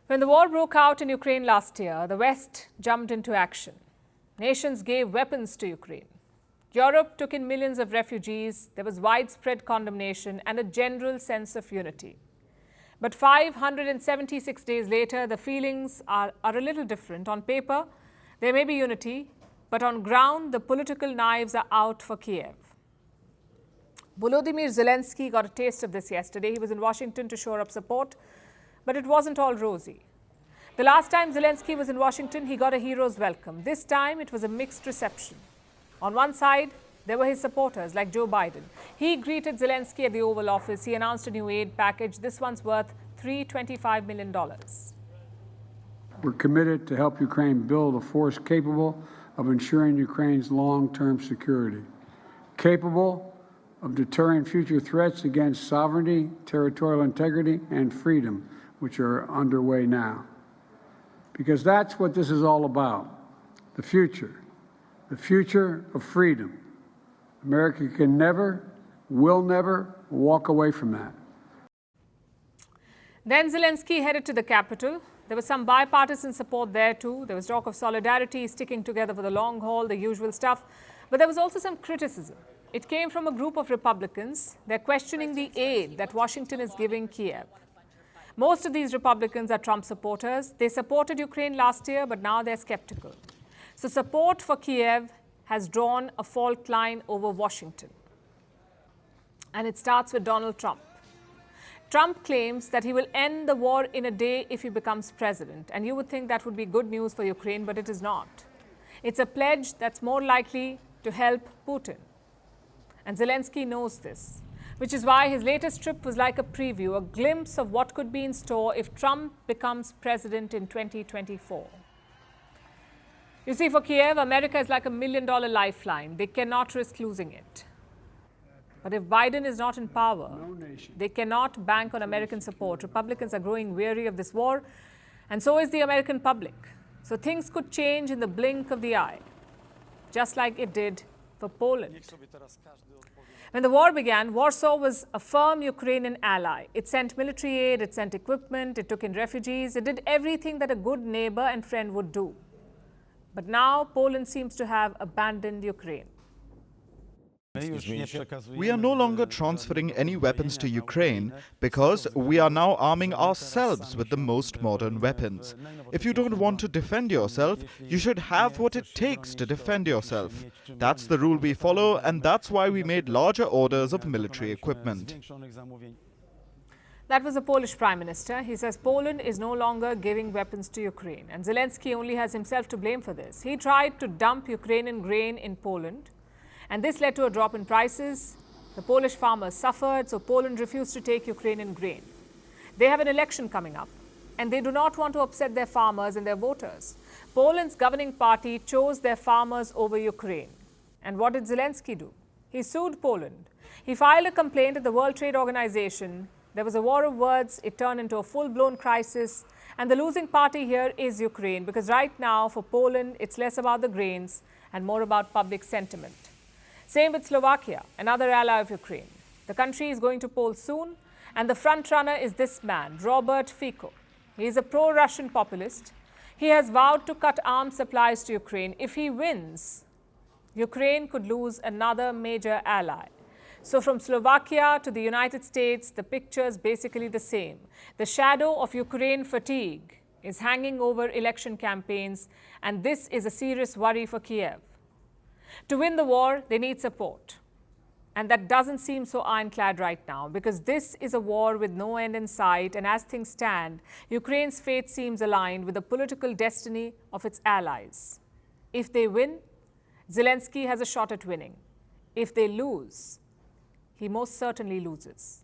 When the war broke out in Ukraine last year, the West jumped into action. Nations gave weapons to Ukraine. Europe took in millions of refugees. There was widespread condemnation and a general sense of unity. But 576 days later, the feelings are a little different. On paper, there may be unity, but on ground, the political knives are out for Kyiv. Volodymyr Zelensky got a taste of this yesterday. He was in Washington to shore up support, but it wasn't all rosy. The last time Zelensky was in Washington, he got a hero's welcome. This time, it was a mixed reception. On one side, there were his supporters, like Joe Biden. He greeted Zelensky at the Oval Office. He announced a new aid package. This one's worth $325 million. We're committed to help Ukraine build a force capable of ensuring Ukraine's long-term security, capable of deterring future threats against sovereignty, territorial integrity, and freedom, which are underway now. Because that's what this is all about, the future of freedom. America can never, will never walk away from that. Then Zelensky headed to the capital. There was some bipartisan support there too. There was talk of solidarity, sticking together for the long haul, the usual stuff. But there was also some criticism. It came from a group of Republicans. They're questioning the aid that Washington is giving Kyiv. Most of these Republicans are Trump supporters. They supported Ukraine last year, but now they're skeptical. So support for Kyiv has drawn a fault line over Washington. And it starts with Donald Trump. Trump claims that he will end the war in a day if he becomes president. And you would think that would be good news for Ukraine, but it is not. It's a pledge that's more likely to help Putin. And Zelensky knows this, which is why his latest trip was like a preview, a glimpse of what could be in store if Trump becomes president in 2024. You see, for Kyiv, America is like $1 million lifeline. They cannot risk losing it. But if Biden is not in power, they cannot bank on American support. Republicans are growing weary of this war, and so is the American public. So things could change in the blink of the eye, just like it did for Poland. When the war began, Warsaw was a firm Ukrainian ally. It sent military aid, it sent equipment, it took in refugees, it did everything that a good neighbor and friend would do. But now Poland seems to have abandoned Ukraine. We are no longer transferring any weapons to Ukraine because we are now arming ourselves with the most modern weapons. If you don't want to defend yourself, you should have what it takes to defend yourself. That's the rule we follow, and that's why we made larger orders of military equipment. That was the Polish Prime Minister. He says Poland is no longer giving weapons to Ukraine. And Zelensky only has himself to blame for this. He tried to dump Ukrainian grain in Poland, and this led to a drop in prices. The Polish farmers suffered, so Poland refused to take Ukrainian grain. They have an election coming up, and they do not want to upset their farmers and their voters. Poland's governing party chose their farmers over Ukraine. And what did Zelensky do? He sued Poland. He filed a complaint at the World Trade Organization. There was a war of words. It turned into a full-blown crisis. And the losing party here is Ukraine, because right now for Poland, it's less about the grains and more about public sentiment. Same with Slovakia, another ally of Ukraine. The country is going to poll soon, and the frontrunner is this man, Robert Fico. He is a pro-Russian populist. He has vowed to cut arms supplies to Ukraine. If he wins, Ukraine could lose another major ally. So from Slovakia to the United States, the picture is basically the same. The shadow of Ukraine fatigue is hanging over election campaigns, and this is a serious worry for Kyiv. To win the war, they need support. And that doesn't seem so ironclad right now, because this is a war with no end in sight, and as things stand, Ukraine's fate seems aligned with the political destiny of its allies. If they win, Zelensky has a shot at winning. If they lose, he most certainly loses.